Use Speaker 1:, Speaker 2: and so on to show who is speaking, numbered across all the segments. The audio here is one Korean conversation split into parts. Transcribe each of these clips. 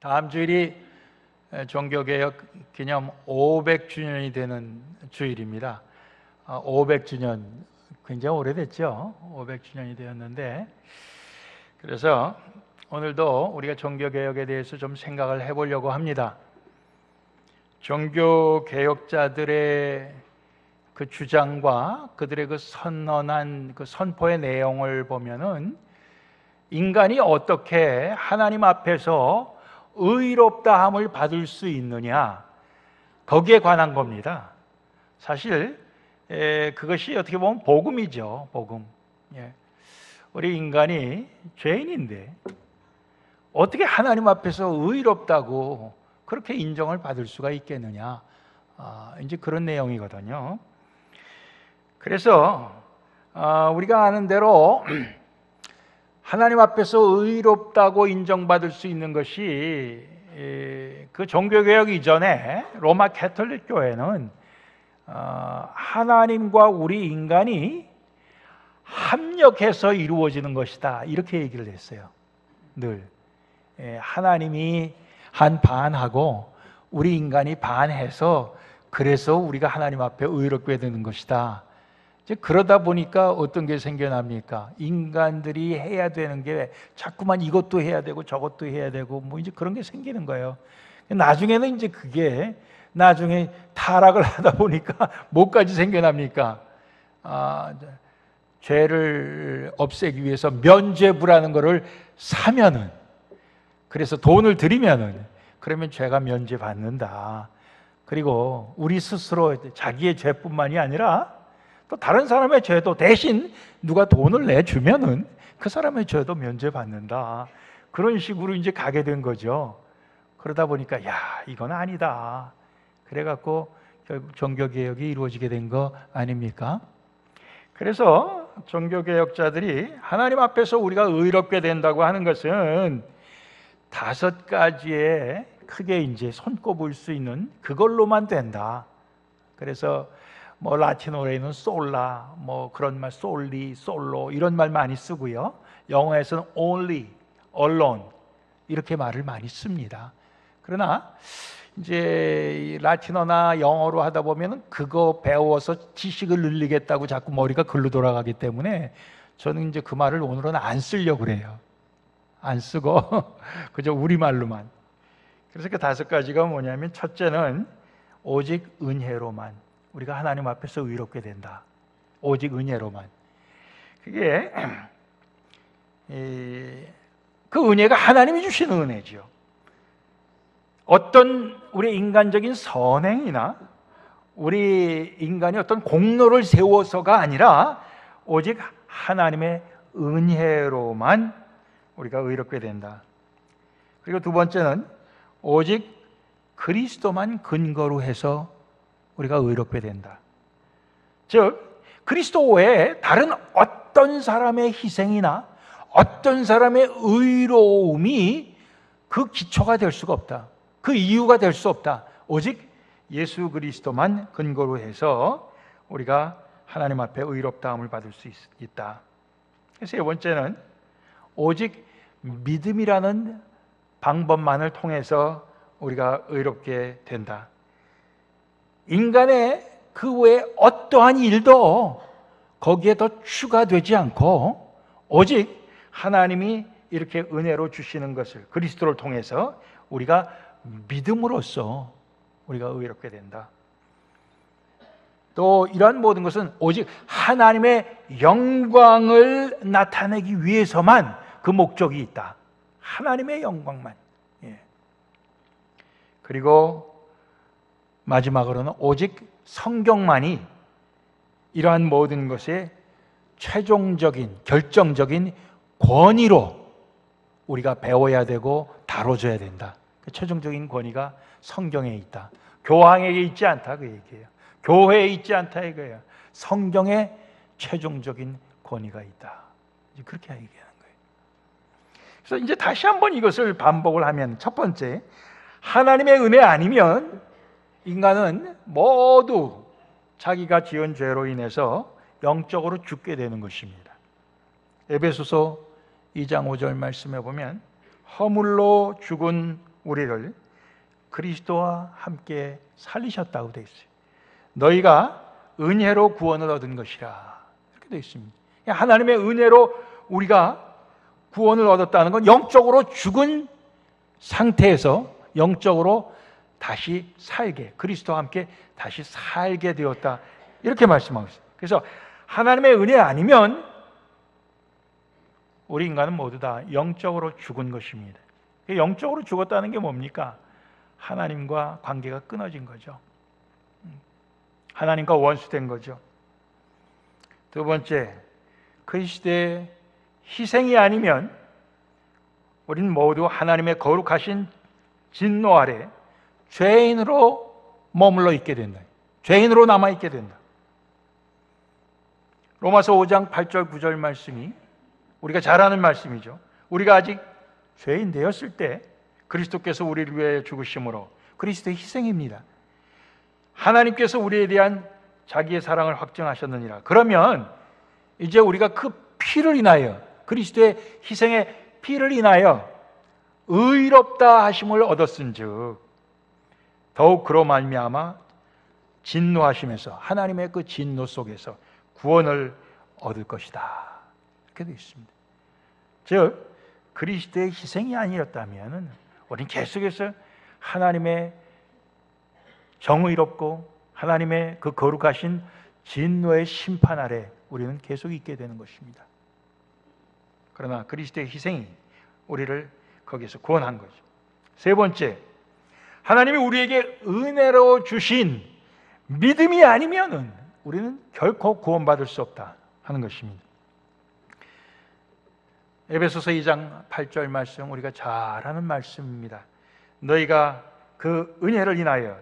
Speaker 1: 다음 주일이 종교개혁 기념 500주년이 되는 주일입니다. 500주년 굉장히 오래됐죠. 500주년이 되었는데, 그래서 오늘도 우리가 종교개혁에 대해서 좀 생각을 해보려고 합니다. 종교개혁자들의 그 주장과 그들의 그 선언한 그 선포의 내용을 보면은 인간이 어떻게 하나님 앞에서 의롭다함을 받을 수 있느냐, 거기에 관한 겁니다. 사실 그것이 어떻게 보면 복음이죠. 복음. 우리 인간이 죄인인데 어떻게 하나님 앞에서 의롭다고 그렇게 인정을 받을 수가 있겠느냐, 이제 그런 내용이거든요. 그래서 우리가 아는 대로 하나님 앞에서 의롭다고 인정받을 수 있는 것이 그 종교개혁 이전에 로마 가톨릭 교회는 하나님과 우리 인간이 합력해서 이루어지는 것이다, 이렇게 얘기를 했어요. 늘 하나님이 한 반하고 우리 인간이 반해서, 그래서 우리가 하나님 앞에 의롭게 되는 것이다. 그러다 보니까 어떤 게 생겨납니까? 인간들이 해야 되는 게 자꾸만 이것도 해야 되고 저것도 해야 되고 뭐 이제 그런 게 생기는 거예요. 나중에는 이제 그게 나중에 타락을 하다 보니까 뭐까지 생겨납니까? 죄를 없애기 위해서 면죄부라는 거를 사면은, 그래서 돈을 들이면은, 그러면 죄가 면죄받는다. 그리고 우리 스스로 자기의 죄뿐만이 아니라 또 다른 사람의 죄도 대신 누가 돈을 내주면은 그 사람의 죄도 면죄받는다. 그런 식으로 이제 가게 된 거죠. 그러다 보니까 이건 아니다. 그래갖고 결국 종교개혁이 이루어지게 된 거 아닙니까? 그래서 종교개혁자들이 하나님 앞에서 우리가 의롭게 된다고 하는 것은 5가지의 크게 이제 손꼽을 수 있는 그걸로만 된다. 그래서 뭐 라틴어에는 솔라, 뭐 그런 말, 솔리, 솔로 이런 말 많이 쓰고요. 영어에서는 only, alone 이렇게 말을 많이 씁니다. 그러나 이제 라틴어나 영어로 하다 보면은 그거 배워서 지식을 늘리겠다고 자꾸 머리가 글로 돌아가기 때문에 저는 이제 그 말을 오늘은 안 쓰려고 그래요. 안 쓰고 그저 우리말로만. 그래서 그 5가지가 뭐냐면, 첫째는 오직 은혜로만 우리가 하나님 앞에서 의롭게 된다. 오직 은혜로만. 그게 그 은혜가 하나님이 주시는 은혜죠. 어떤 우리 인간적인 선행이나 우리 인간이 어떤 공로를 세워서가 아니라 오직 하나님의 은혜로만 우리가 의롭게 된다. 그리고 2번째는 오직 그리스도만 근거로 해서 우리가 의롭게 된다. 즉 그리스도 외에 다른 어떤 사람의 희생이나 어떤 사람의 의로움이 그 기초가 될 수가 없다. 그 이유가 될 수 없다. 오직 예수 그리스도만 근거로 해서 우리가 하나님 앞에 의롭다함을 받을 수 있다. 그래서 3번째는 오직 믿음이라는 방법만을 통해서 우리가 의롭게 된다. 인간의 그 외에 어떠한 일도 거기에 더 추가되지 않고 오직 하나님이 이렇게 은혜로 주시는 것을 그리스도를 통해서 우리가 믿음으로써 우리가 의롭게 된다. 또 이러한 모든 것은 오직 하나님의 영광을 나타내기 위해서만 그 목적이 있다. 하나님의 영광만. 그리고 마지막으로는 오직 성경만이 이러한 모든 것의 최종적인 결정적인 권위로 우리가 배워야 되고 다뤄져야 된다. 그 최종적인 권위가 성경에 있다. 교황에게 있지 않다, 그 얘기예요. 교회에 있지 않다 이거예요. 성경에 최종적인 권위가 있다. 그렇게 얘기하는 거예요. 그래서 이제 다시 한번 이것을 반복을 하면, 첫 번째, 하나님의 은혜 아니면 인간은 모두 자기가 지은 죄로 인해서 영적으로 죽게 되는 것입니다. 에베소서 2장 5절 말씀해 보면 허물로 죽은 우리를 그리스도와 함께 살리셨다고 되어 있어요. 너희가 은혜로 구원을 얻은 것이라, 이렇게 되어 있습니다. 하나님의 은혜로 우리가 구원을 얻었다는 건 영적으로 죽은 상태에서 영적으로 다시 살게, 그리스도와 함께 다시 살게 되었다, 이렇게 말씀하고 있어요. 그래서 하나님의 은혜 아니면 우리 인간은 모두 다 영적으로 죽은 것입니다. 영적으로 죽었다는 게 뭡니까? 하나님과 관계가 끊어진 거죠. 하나님과 원수된 거죠. 두 번째, 그리스도의 희생이 아니면 우리는 모두 하나님의 거룩하신 진노 아래 죄인으로 머물러 있게 된다. 죄인으로 남아 있게 된다. 로마서 5장 8절 9절 말씀이 우리가 잘 아는 말씀이죠. 우리가 아직 죄인 되었을 때 그리스도께서 우리를 위해 죽으심으로, 그리스도의 희생입니다. 하나님께서 우리에 대한 자기의 사랑을 확증하셨느니라. 그러면 이제 우리가 그 피를 인하여, 그리스도의 희생의 피를 인하여 의롭다 하심을 얻었은즉 더욱 그로 말미암아 진노하심에서, 하나님의 그 진노 속에서 구원을 얻을 것이다, 이렇게 되어 있습니다. 즉 그리스도의 희생이 아니었다면 우리는 계속해서 하나님의 정의롭고 하나님의 그 거룩하신 진노의 심판 아래 우리는 계속 있게 되는 것입니다. 그러나 그리스도의 희생이 우리를 거기서 구원한 거죠. 세 번째, 하나님이 우리에게 은혜로 주신 믿음이 아니면은 우리는 결코 구원받을 수 없다 하는 것입니다. 에베소서 2장 8절 말씀, 우리가 잘 아는 말씀입니다. 너희가 그 은혜를 인하여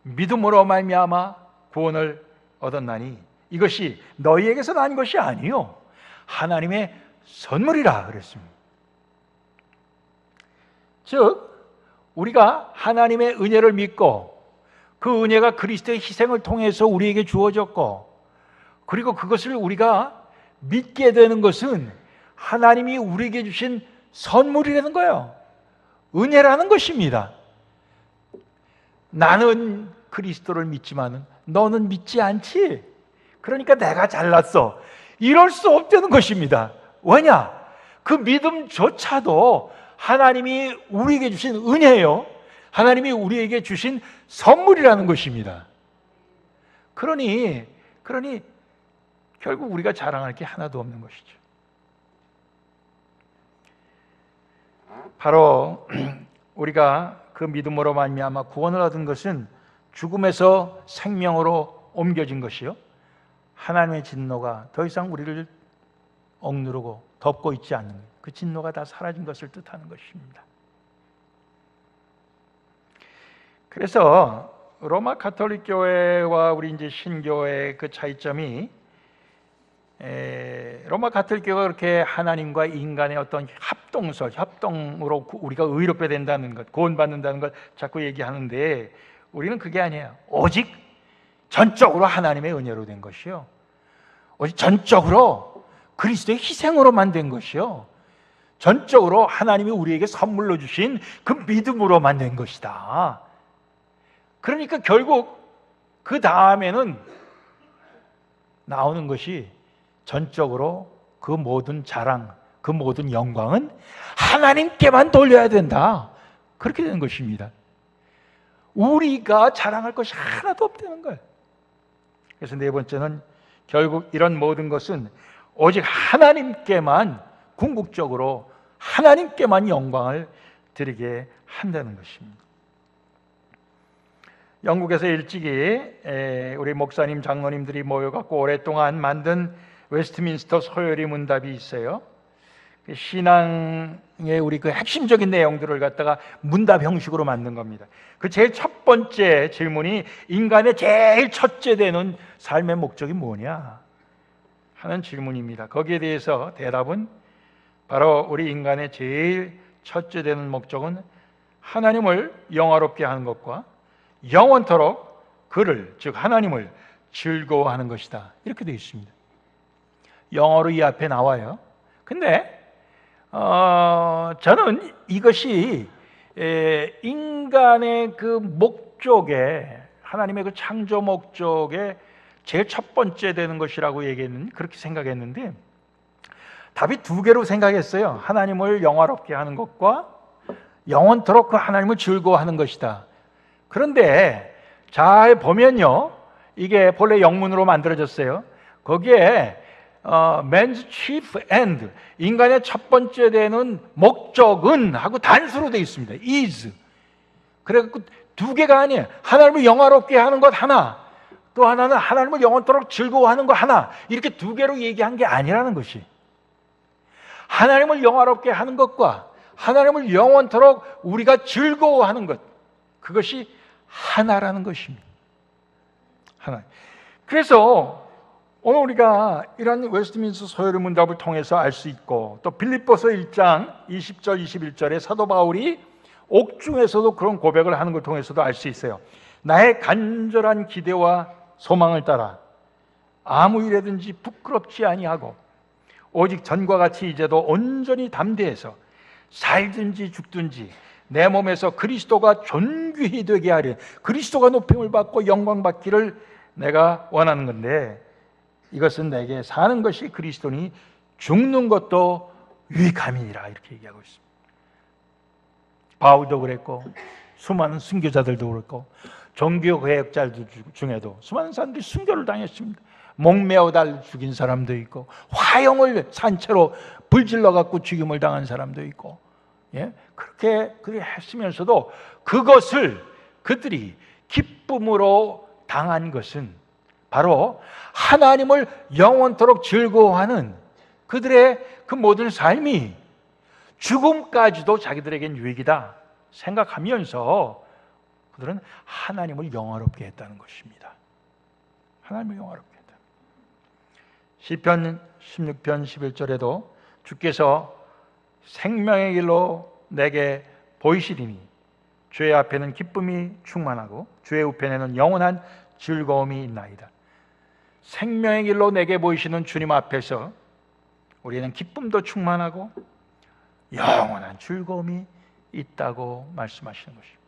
Speaker 1: 믿음으로 말미암아 구원을 얻었나니 이것이 너희에게서 난 것이 아니요 하나님의 선물이라 그랬습니다. 즉 우리가 하나님의 은혜를 믿고 그 은혜가 그리스도의 희생을 통해서 우리에게 주어졌고, 그리고 그것을 우리가 믿게 되는 것은 하나님이 우리에게 주신 선물이라는 거예요. 은혜라는 것입니다. 나는 그리스도를 믿지만 너는 믿지 않지, 그러니까 내가 잘났어, 이럴 수 없다는 것입니다. 왜냐? 그 믿음조차도 하나님이 우리에게 주신 은혜예요. 하나님이 우리에게 주신 선물이라는 것입니다. 그러니 결국 우리가 자랑할 게 하나도 없는 것이죠. 바로 우리가 그 믿음으로 말미암아 구원을 얻은 것은 죽음에서 생명으로 옮겨진 것이요, 하나님의 진노가 더 이상 우리를 억누르고 덮고 있지 않는, 그 진노가 다 사라진 것을 뜻하는 것입니다. 그래서 로마 가톨릭 교회와 우리 이제 신교의 그 차이점이, 로마 가톨릭 교회가 그렇게 하나님과 인간의 어떤 협동으로 우리가 의롭게 된다는 것, 구원받는다는 걸 자꾸 얘기하는데, 우리는 그게 아니에요. 오직 전적으로 하나님의 은혜로 된 것이요, 오직 전적으로 그리스도의 희생으로만 된 것이요, 전적으로 하나님이 우리에게 선물로 주신 그 믿음으로만 된 것이다. 그러니까 결국 그 다음에는 나오는 것이 전적으로 그 모든 자랑, 그 모든 영광은 하나님께만 돌려야 된다, 그렇게 되는 것입니다. 우리가 자랑할 것이 하나도 없다는 거예요. 그래서 네 번째는 결국 이런 모든 것은 오직 하나님께만, 궁극적으로 하나님께만 영광을 드리게 한다는 것입니다. 영국에서 일찍이 우리 목사님, 장로님들이 모여갖고 오랫동안 만든 웨스트민스터 소요리 문답이 있어요. 신앙의 우리 그 핵심적인 내용들을 갖다가 문답 형식으로 만든 겁니다. 그 제일 첫 번째 질문이 인간의 제일 첫째 되는 삶의 목적이 뭐냐 하는 질문입니다. 거기에 대해서 대답은 바로 우리 인간의 제일 첫째 되는 목적은 하나님을 영화롭게 하는 것과 영원토록 그를, 즉 하나님을 즐거워하는 것이다, 이렇게 되어 있습니다. 영어로 이 앞에 나와요. 근데 저는 이것이 인간의 그 목적에, 하나님의 그 창조 목적에 제일 첫 번째 되는 것이라고 얘기했는데, 그렇게 생각했는데 답이 두 개로 생각했어요. 하나님을 영화롭게 하는 것과 영원토록 그 하나님을 즐거워하는 것이다. 그런데 잘 보면요, 이게 본래 영문으로 만들어졌어요. 거기에 man's chief end, 인간의 첫 번째 되는 목적은 하고 단수로 되어 있습니다. is. 그래서 두 개가 아니에요. 하나님을 영화롭게 하는 것 하나, 또 하나는 하나님을 영원토록 즐거워하는 것 하나, 이렇게 두 개로 얘기한 게 아니라는 것이, 하나님을 영화롭게 하는 것과 하나님을 영원토록 우리가 즐거워하는 것, 그것이 하나라는 것입니다. 하나. 그래서 오늘 우리가 이런 웨스트민스터 서열의 문답을 통해서 알 수 있고, 또 빌립보서 1장 20절 21절에 사도 바울이 옥중에서도 그런 고백을 하는 걸 통해서도 알 수 있어요. 나의 간절한 기대와 소망을 따라 아무 일에든지 부끄럽지 아니하고 오직 전과 같이 이제도 온전히 담대해서 살든지 죽든지 내 몸에서 그리스도가 존귀히 되게 하려, 그리스도가 높임을 받고 영광 받기를 내가 원하는 건데, 이것은 내게 사는 것이 그리스도니 죽는 것도 유익함이니라, 이렇게 얘기하고 있습니다. 바울도 그랬고, 수많은 순교자들도 그랬고, 종교 개혁자들 중에도 수많은 사람들이 순교를 당했습니다. 목매어 달 죽인 사람도 있고, 화형을 산채로 불질러 갖고 죽임을 당한 사람도 있고, 그렇게 했으면서도 그것을 그들이 기쁨으로 당한 것은 바로 하나님을 영원토록 즐거워하는 그들의 그 모든 삶이 죽음까지도 자기들에겐 유익이다 생각하면서 그들은 하나님을 영화롭게 했다는 것입니다. 하나님을 영화롭게 했다. 시편 16편 11절에도 주께서 생명의 길로 내게 보이시리니 주의 앞에는 기쁨이 충만하고 주의 우편에는 영원한 즐거움이 있나이다. 생명의 길로 내게 보이시는 주님 앞에서 우리는 기쁨도 충만하고 영원한 즐거움이 있다고 말씀하시는 것입니다.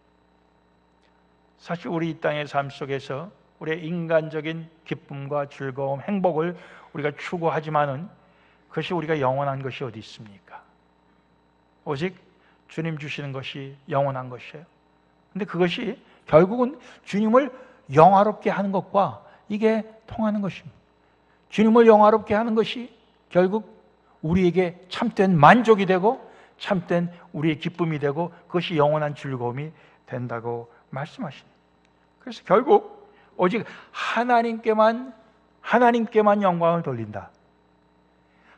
Speaker 1: 사실 우리 이 땅의 삶 속에서 우리의 인간적인 기쁨과 즐거움, 행복을 우리가 추구하지만은 그것이 우리가 영원한 것이 어디 있습니까? 오직 주님 주시는 것이 영원한 것이에요. 근데 그것이 결국은 주님을 영화롭게 하는 것과 이게 통하는 것입니다. 주님을 영화롭게 하는 것이 결국 우리에게 참된 만족이 되고 참된 우리의 기쁨이 되고 그것이 영원한 즐거움이 된다고 말씀하십니다. 그래서 결국 오직 하나님께만 영광을 돌린다.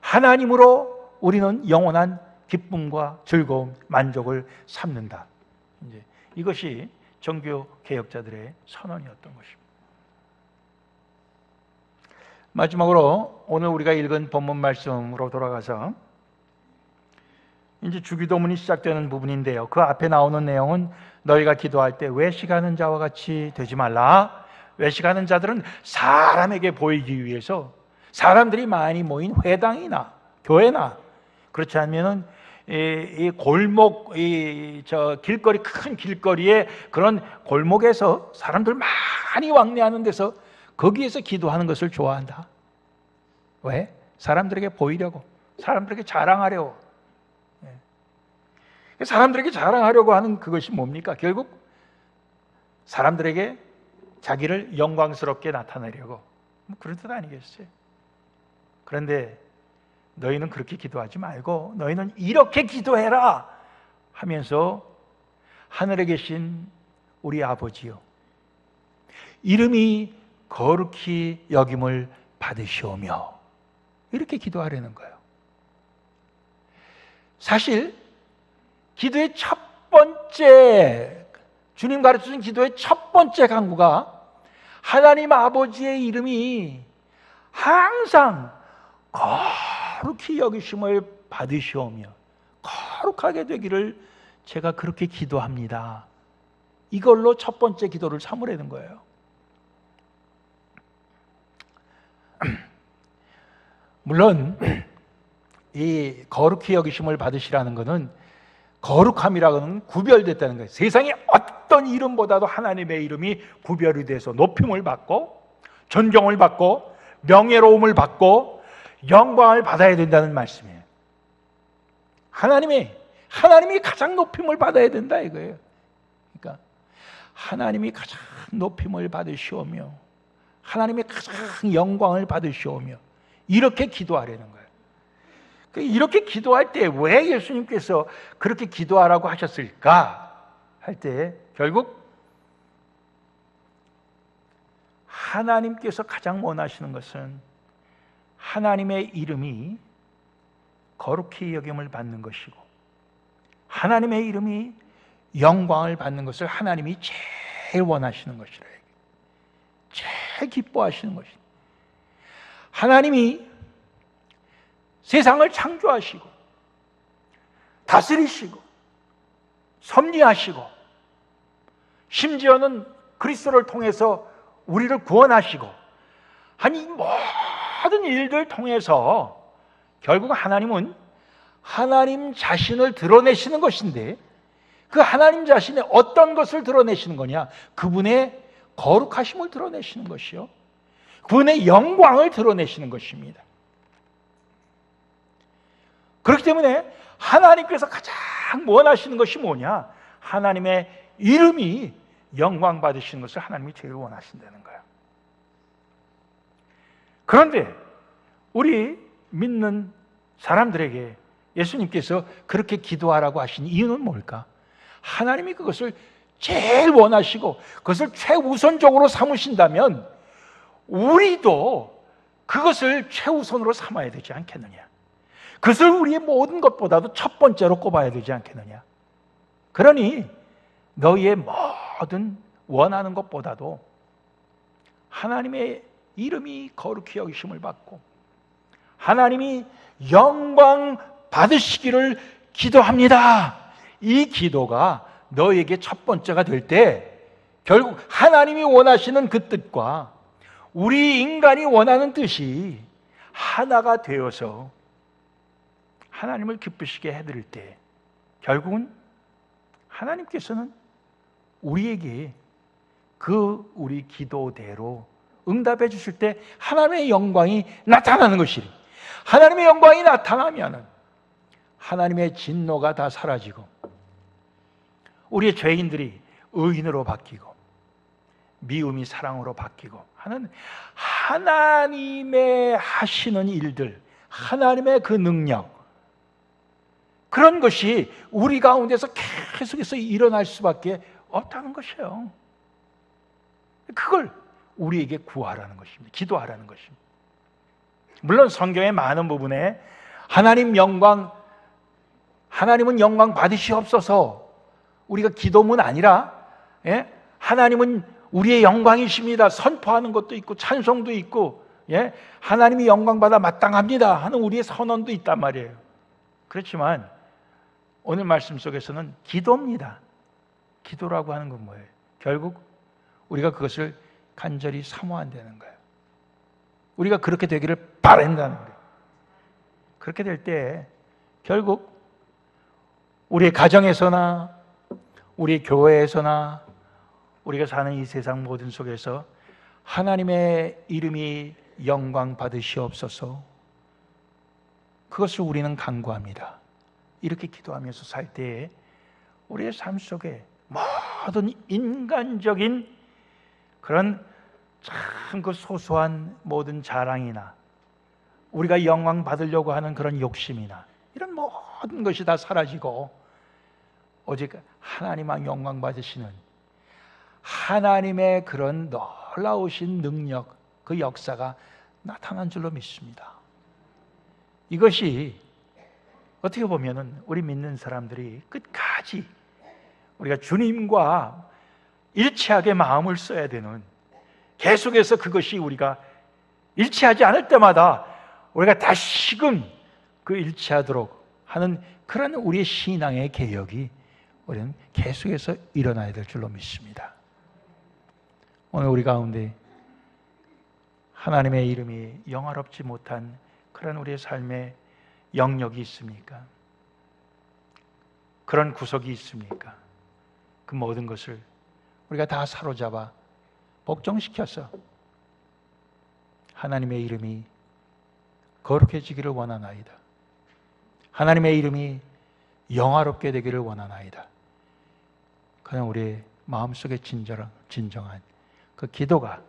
Speaker 1: 하나님으로 우리는 영원한 기쁨과 즐거움, 만족을 삼는다. 이제 이것이 정교 개혁자들의 선언이었던 것입니다. 마지막으로 오늘 우리가 읽은 본문 말씀으로 돌아가서 이제 주기도문이 시작되는 부분인데요. 그 앞에 나오는 내용은 너희가 기도할 때 외식하는 자와 같이 되지 말라. 외식하는 자들은 사람에게 보이기 위해서 사람들이 많이 모인 회당이나 교회나 그렇지 않으면은 이 골목, 길거리, 큰 길거리에 그런 골목에서 사람들 많이 왕래하는 데서 거기에서 기도하는 것을 좋아한다. 왜? 사람들에게 보이려고, 사람들에게 자랑하려고. 사람들에게 자랑하려고 하는 그것이 뭡니까? 결국 사람들에게 자기를 영광스럽게 나타내려고, 그런 뜻 아니겠어요? 그런데 너희는 그렇게 기도하지 말고 너희는 이렇게 기도해라 하면서 하늘에 계신 우리 아버지요, 이름이 거룩히 여김을 받으시오며, 이렇게 기도하려는 거예요. 사실 기도의 첫 번째, 주님 가르쳐준 기도의 첫 번째 강구가 하나님 아버지의 이름이 항상 거룩히 여기심을 받으시오며 거룩하게 되기를 제가 그렇게 기도합니다. 이걸로 첫 번째 기도를 삼으려는 거예요. 물론 이 거룩히 여기심을 받으시라는 것은 거룩함이라고는 구별됐다는 거예요. 세상의 어떤 이름보다도 하나님의 이름이 구별이 돼서 높임을 받고 존경을 받고 명예로움을 받고 영광을 받아야 된다는 말씀이에요. 하나님이 가장 높임을 받아야 된다 이거예요. 그러니까 하나님이 가장 높임을 받으시오며 하나님이 가장 영광을 받으시오며 이렇게 기도하려는 거예요. 이렇게 기도할 때 왜 예수님께서 그렇게 기도하라고 하셨을까 할 때 결국 하나님께서 가장 원하시는 것은 하나님의 이름이 거룩히 여김을 받는 것이고 하나님의 이름이 영광을 받는 것을 하나님이 제일 원하시는 것이라. 제일 기뻐하시는 것이다. 하나님이 세상을 창조하시고 다스리시고 섭리하시고 심지어는 그리스도를 통해서 우리를 구원하시고 한 이 모든 일들 통해서 결국 하나님은 하나님 자신을 드러내시는 것인데 그 하나님 자신의 어떤 것을 드러내시는 거냐? 그분의 거룩하심을 드러내시는 것이요, 그분의 영광을 드러내시는 것입니다. 그렇기 때문에 하나님께서 가장 원하시는 것이 뭐냐? 하나님의 이름이 영광 받으시는 것을 하나님이 제일 원하신다는 거예요. 그런데 우리 믿는 사람들에게 예수님께서 그렇게 기도하라고 하신 이유는 뭘까? 하나님이 그것을 제일 원하시고 그것을 최우선적으로 삼으신다면 우리도 그것을 최우선으로 삼아야 되지 않겠느냐? 그것을 우리의 모든 것보다도 첫 번째로 꼽아야 되지 않겠느냐? 그러니 너희의 모든 원하는 것보다도 하나님의 이름이 거룩히 여기심을 받고 하나님이 영광 받으시기를 기도합니다. 이 기도가 너에게 첫 번째가 될 때 결국 하나님이 원하시는 그 뜻과 우리 인간이 원하는 뜻이 하나가 되어서 하나님을 기쁘시게 해드릴 때 결국은 하나님께서는 우리에게 그 우리 기도대로 응답해 주실 때 하나님의 영광이 나타나는 것이니 하나님의 영광이 나타나면 하나님의 진노가 다 사라지고 우리의 죄인들이 의인으로 바뀌고 미움이 사랑으로 바뀌고 하는 하나님의 하시는 일들, 하나님의 그 능력, 그런 것이 우리 가운데서 계속해서 일어날 수밖에 없다는 것이에요. 그걸 우리에게 구하라는 것입니다. 기도하라는 것입니다. 물론 성경의 많은 부분에 하나님은 영광 받으시옵소서 우리가 기도문 아니라 하나님은 우리의 영광이십니다 선포하는 것도 있고 찬송도 있고 하나님이 영광받아 마땅합니다 하는 우리의 선언도 있단 말이에요. 그렇지만 오늘 말씀 속에서는 기도입니다. 기도라고 하는 건 뭐예요? 결국 우리가 그것을 간절히 사모한다는 거예요. 우리가 그렇게 되기를 바란다는 거예요. 그렇게 될 때 결국 우리의 가정에서나 우리 교회에서나 우리가 사는 이 세상 모든 속에서 하나님의 이름이 영광 받으시옵소서 그것을 우리는 간구합니다. 이렇게 기도하면서 살 때에 우리의 삶 속에 모든 인간적인 그런 참 그 소소한 모든 자랑이나 우리가 영광 받으려고 하는 그런 욕심이나 이런 모든 것이 다 사라지고 오직 하나님만 영광 받으시는 하나님의 그런 놀라우신 능력, 그 역사가 나타난 줄로 믿습니다. 이것이 어떻게 보면은 우리 믿는 사람들이 끝까지 우리가 주님과 일치하게 마음을 써야 되는, 계속해서 그것이 우리가 일치하지 않을 때마다 우리가 다시금 그 일치하도록 하는 그런 우리의 신앙의 개혁이 우리는 계속해서 일어나야 될 줄로 믿습니다. 오늘 우리 가운데 하나님의 이름이 영화롭지 못한 그런 우리의 삶의 영역이 있습니까? 그런 구석이 있습니까? 그 모든 것을 우리가 다 사로잡아 복종시켜서 하나님의 이름이 거룩해지기를 원하나이다. 하나님의 이름이 영화롭게 되기를 원하나이다. 그냥 우리의 마음속에 진정한 그 기도가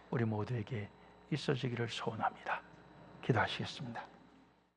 Speaker 1: 우리 모두에게 있어지기를 소원합니다. 기도하시겠습니다.